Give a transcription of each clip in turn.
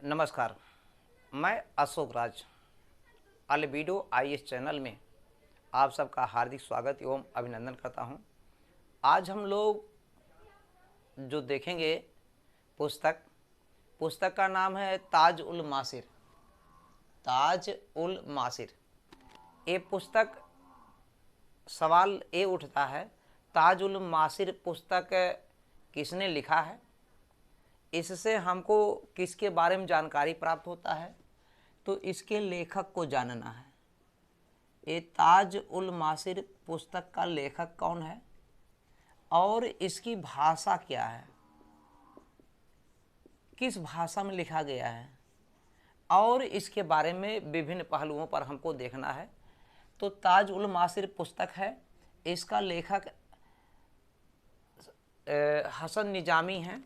नमस्कार। मैं Ashok Raj albedo IAS channel में आप सबका हार्दिक स्वागत एवं अभिनंदन करता हूं। आज हम लोग जो देखेंगे पुस्तक का नाम है ताज उल मासिर। ताज उल मासिर। ये पुस्तक, सवाल ये उठता है, ताज उल मासिर पुस्तक किसने लिखा है, इससे हमको किसके बारे में जानकारी प्राप्त होता है, तो इसके लेखक को जानना है। ये ताज उल मासिर पुस्तक का लेखक कौन है और इसकी भाषा क्या है, किस भाषा में लिखा गया है, और इसके बारे में विभिन्न पहलुओं पर हमको देखना है। तो ताज उल मासिर पुस्तक है, इसका लेखक हसन निजामी हैं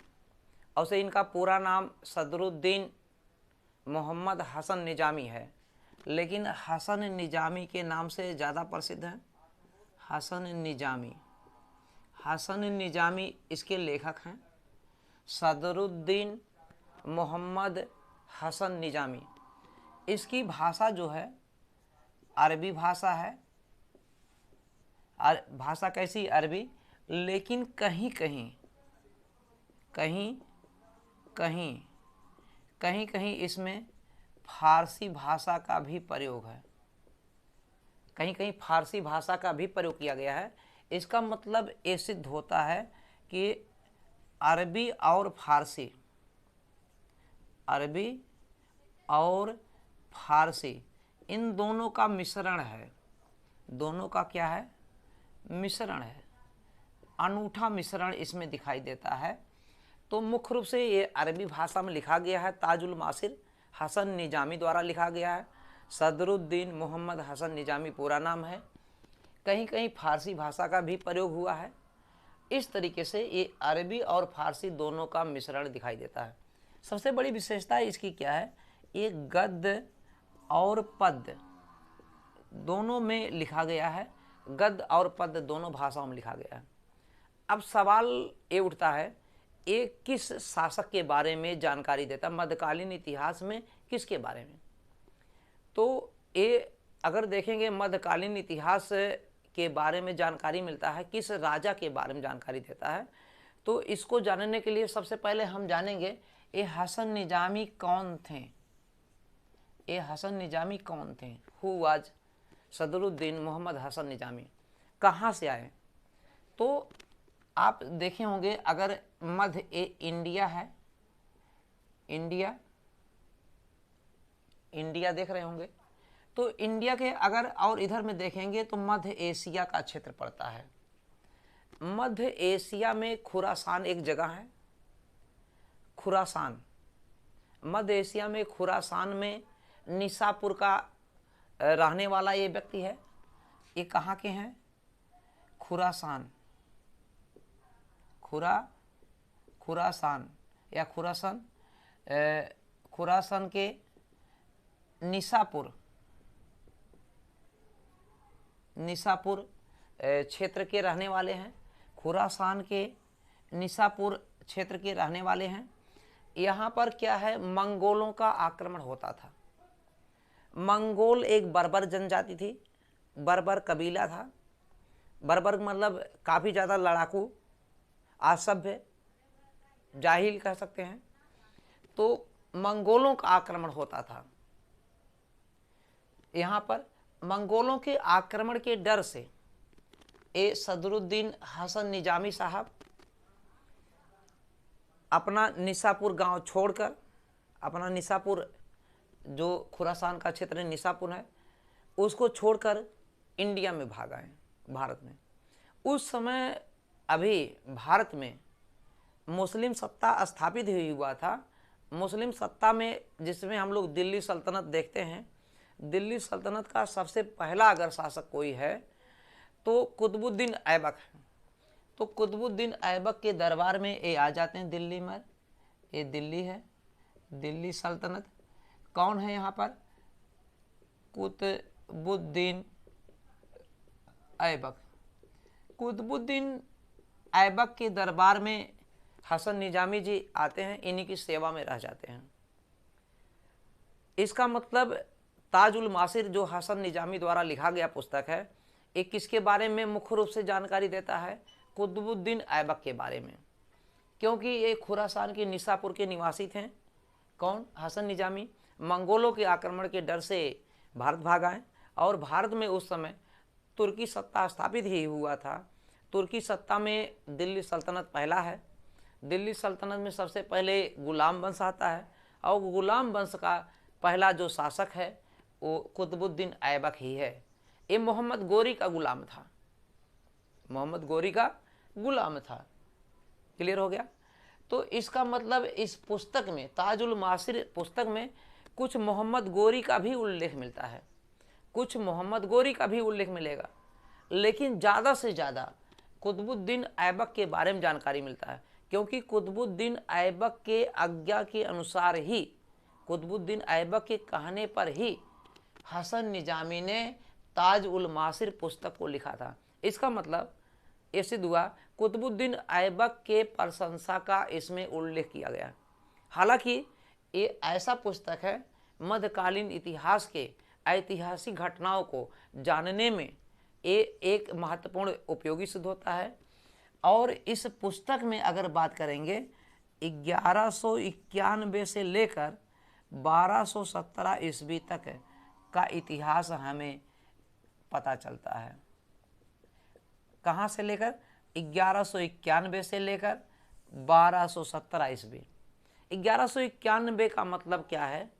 और से इनका पूरा नाम सदरुद्दीन मोहम्मद हसन निजामी है, लेकिन हसन निजामी के नाम से ज़्यादा प्रसिद्ध है। हसन निजामी इसके लेखक हैं। सदरुद्दीन मोहम्मद हसन निजामी। इसकी भाषा जो है अरबी भाषा है। भाषा कैसी? अरबी। लेकिन कहीं कहीं इसमें फारसी भाषा का भी प्रयोग है। कहीं कहीं फारसी भाषा का भी प्रयोग किया गया है। इसका मतलब ये सिद्ध होता है कि अरबी और फारसी इन दोनों का मिश्रण है। दोनों का क्या है? मिश्रण है। अनूठा मिश्रण इसमें दिखाई देता है। तो मुख्य रूप से ये अरबी भाषा में लिखा गया है। ताजुल मासिर हसन निजामी द्वारा लिखा गया है। सदरुद्दीन मोहम्मद हसन निजामी पूरा नाम है। कहीं कहीं फारसी भाषा का भी प्रयोग हुआ है। इस तरीके से ये अरबी और फारसी दोनों का मिश्रण दिखाई देता है। सबसे बड़ी विशेषता इसकी क्या है? ये गद्य और पद्य दोनों में लिखा गया है। गद्य और पद्य दोनों भाषाओं में लिखा गया है। अब सवाल ये उठता है, ये किस शासक के बारे में जानकारी देता? मध्यकालीन इतिहास में किसके बारे में? तो ये अगर देखेंगे मध्यकालीन इतिहास के बारे में जानकारी मिलता है, किस राजा के बारे में जानकारी देता है। तो इसको जानने के लिए सबसे पहले हम जानेंगे ये हसन निजामी कौन थे। ये हसन निजामी कौन थे? Who was Sadruddin Mohammad Hasan Nizami? कहाँ से आए? तो आप देखे होंगे, अगर मध्य इंडिया है, इंडिया देख रहे होंगे, तो इंडिया के अगर और इधर में देखेंगे तो मध्य एशिया का क्षेत्र पड़ता है। मध्य एशिया में खुरासान एक जगह है। खुरासान, मध्य एशिया में खुरासान में निसापुर का रहने वाला ये व्यक्ति है। ये कहाँ के हैं? खुरासान या खुरासान के निसापुर क्षेत्र के रहने वाले हैं। खुरासान के निसापुर क्षेत्र के रहने वाले हैं। यहाँ पर क्या है? मंगोलों का आक्रमण होता था। मंगोल एक बर्बर जनजाति थी, बर्बर कबीला था। बर्बर मतलब काफ़ी ज़्यादा लड़ाकू, असभ्य, जाहिल कह सकते हैं। तो मंगोलों का आक्रमण होता था। यहाँ पर मंगोलों के आक्रमण के डर से ए सदरुद्दीन हसन निजामी साहब अपना निसापुर गांव छोड़कर, अपना निसापुर जो खुरासान का क्षेत्र निसापुर है उसको छोड़कर इंडिया में भाग आए, भारत में। उस समय अभी भारत में मुस्लिम सत्ता स्थापित हुआ था। मुस्लिम सत्ता में जिसमें हम लोग दिल्ली सल्तनत देखते हैं, दिल्ली सल्तनत का सबसे पहला अगर शासक कोई है तो कुतुबुद्दीन ऐबक है। तो कुतुबुद्दीन ऐबक के दरबार में ये आ जाते हैं दिल्ली में। ये दिल्ली है, दिल्ली सल्तनत। कौन है यहाँ पर? कुतुबुद्दीन ऐबक। कुतुबुद्दीन ऐबक के दरबार में हसन निजामी जी आते हैं, इन्हीं की सेवा में रह जाते हैं। इसका मतलब ताज उल मासिर जो हसन निजामी द्वारा लिखा गया पुस्तक है, ये किसके बारे में मुख्य रूप से जानकारी देता है? कुतुबुद्दीन ऐबक के बारे में, क्योंकि ये खुरासान के निसापुर के निवासी थे। कौन? हसन निजामी। मंगोलों के आक्रमण के डर से भारत भाग आए और भारत में उस समय तुर्की सत्ता स्थापित ही हुआ था। तुर्की सत्ता में दिल्ली सल्तनत पहला है। दिल्ली सल्तनत में सबसे पहले गुलाम वंश आता है और गुलाम वंश का पहला जो शासक है वो कुतुबुद्दीन ऐबक ही है। ये मोहम्मद गोरी का गुलाम था, मोहम्मद गोरी का गुलाम था। क्लियर हो गया? तो इसका मतलब इस पुस्तक में, ताजुल मासिर पुस्तक में कुछ मोहम्मद गोरी का भी उल्लेख मिलता है, कुछ मोहम्मद गोरी का भी उल्लेख मिलेगा, लेकिन ज़्यादा से ज़्यादा कुतुबुद्दीन ऐबक के बारे में जानकारी मिलता है, क्योंकि कुतुबुद्दीन ऐबक के आज्ञा के अनुसार ही, कुतुबुद्दीन ऐबक के कहने पर ही हसन निजामी ने ताज उल मासिर पुस्तक को लिखा था। इसका मतलब ये सिद्ध हुआ कुतुबुद्दीन ऐबक के प्रशंसा का इसमें उल्लेख किया गया। हालांकि ये ऐसा पुस्तक है मध्यकालीन इतिहास के ऐतिहासिक घटनाओं को जानने में ये एक महत्वपूर्ण उपयोगी सिद्ध होता है। और इस पुस्तक में अगर बात करेंगे 1191 से लेकर 1217 ईस्वी तक का इतिहास हमें पता चलता है। कहाँ से लेकर? 1191 से लेकर 1217 ईस्वी। 1191 का मतलब क्या है?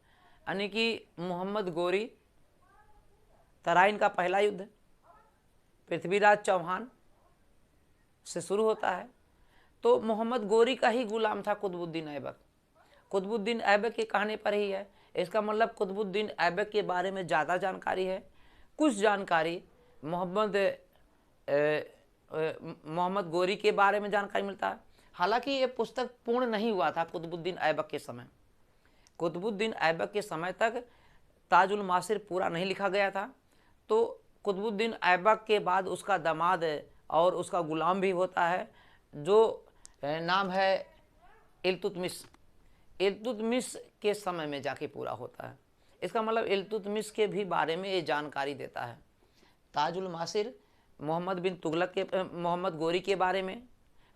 यानी कि मोहम्मद गोरी, तराइन का पहला युद्ध पृथ्वीराज चौहान से शुरू होता है। तो मोहम्मद गोरी का ही गुलाम था कुतुबुद्दीन ऐबक। कुतुबुद्दीन ऐबक के कहने पर ही है। इसका मतलब कुतुबुद्दीन ऐबक के बारे में ज़्यादा जानकारी है। कुछ जानकारी मोहम्मद गोरी के बारे में जानकारी मिलता है। हालांकि ये पुस्तक पूर्ण नहीं हुआ था कुतुबुद्दीन ऐबक के समय। कुतुबुद्दीन ऐबक के समय तक ताजुल मासिर पूरा नहीं लिखा गया था। तो कुतुबुद्दीन ऐबक के बाद उसका दामाद और उसका गुलाम भी होता है, जो नाम है इल्तुतमिश। इल्तुतमिश के समय में जाके पूरा होता है। इसका मतलब इल्तुतमिश के भी बारे में ये जानकारी देता है। ताजुल मासिर मोहम्मद बिन तुगलक के, मोहम्मद गोरी के बारे में,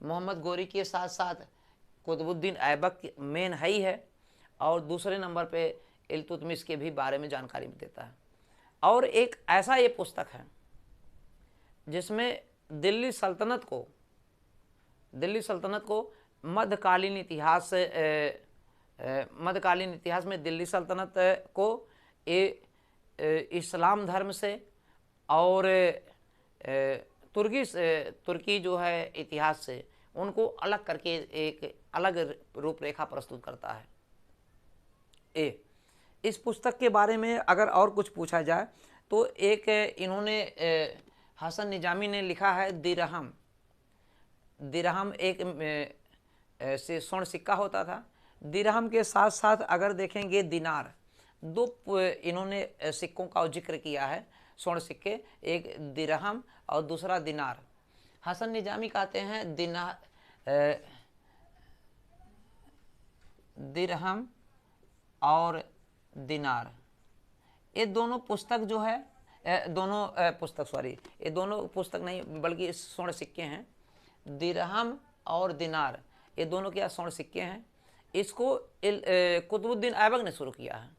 मोहम्मद गोरी के साथ साथ कुतुबुद्दीन ऐबक मेन है ही है, और दूसरे नंबर पे इल्तुतमिश के भी बारे में जानकारी देता है। और एक ऐसा ये पुस्तक है जिसमें दिल्ली सल्तनत को मध्यकालीन इतिहास में दिल्ली सल्तनत को इस्लाम धर्म से और तुर्की जो है इतिहास से, उनको अलग करके एक अलग रूपरेखा प्रस्तुत करता है। इस पुस्तक के बारे में अगर और कुछ पूछा जाए तो एक इन्होंने हसन निजामी ने लिखा है दिरहम। दिरहम एक से स्वर्ण सिक्का होता था। दिरहम के साथ साथ अगर देखेंगे दिनार, दो इन्होंने सिक्कों का जिक्र किया है, स्वर्ण सिक्के, एक दिरहम और दूसरा दिनार। हसन निजामी कहते हैं दिरहम और दिनार, ये दोनों पुस्तक जो है, ये दोनों पुस्तक नहीं बल्कि स्वर्ण सिक्के हैं। दिरहम और दिनार ये दोनों क्या स्वर्ण सिक्के हैं। इसको कुतुबुद्दीन ऐबक ने शुरू किया है,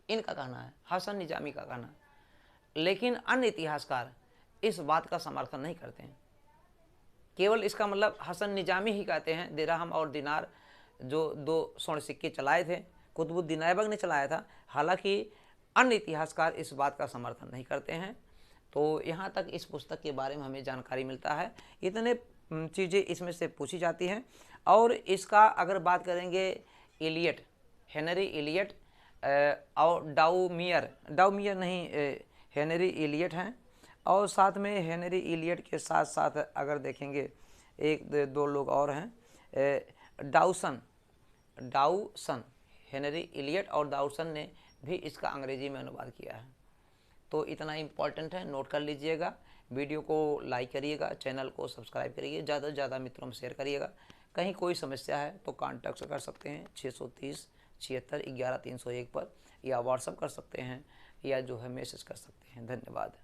इनका कहना है, हसन निजामी का कहना। लेकिन अन्य इतिहासकार इस बात का समर्थन नहीं करते हैं। केवल इसका मतलब हसन निजामी ही कहते हैं दिरहम और दिनार जो दो स्वर्ण सिक्के चलाए थे, कुतुबुद्दीन ऐबक ने चलाया था। हालांकि अन्य इतिहासकार इस बात का समर्थन नहीं करते हैं। तो यहाँ तक इस पुस्तक के बारे में हमें जानकारी मिलता है। इतने चीज़ें इसमें से पूछी जाती हैं। और इसका अगर बात करेंगे इलियट, हेनरी इलियट और डाउमियर नहीं, हेनरी इलियट हैं। और साथ में हेनरी इलियट के साथ साथ अगर देखेंगे एक दो लोग और हैं, डाउसन, हेनरी इलियट और डाउसन ने भी इसका अंग्रेजी में अनुवाद किया है। तो इतना इम्पॉर्टेंट है, नोट कर लीजिएगा। वीडियो को लाइक करिएगा, चैनल को सब्सक्राइब करिए, ज़्यादा से ज़्यादा मित्रों में शेयर करिएगा। कहीं कोई समस्या है तो कॉन्टैक्ट कर सकते हैं 630 76 11 301 पर, या व्हाट्सअप कर सकते हैं या जो है मैसेज कर सकते हैं। धन्यवाद।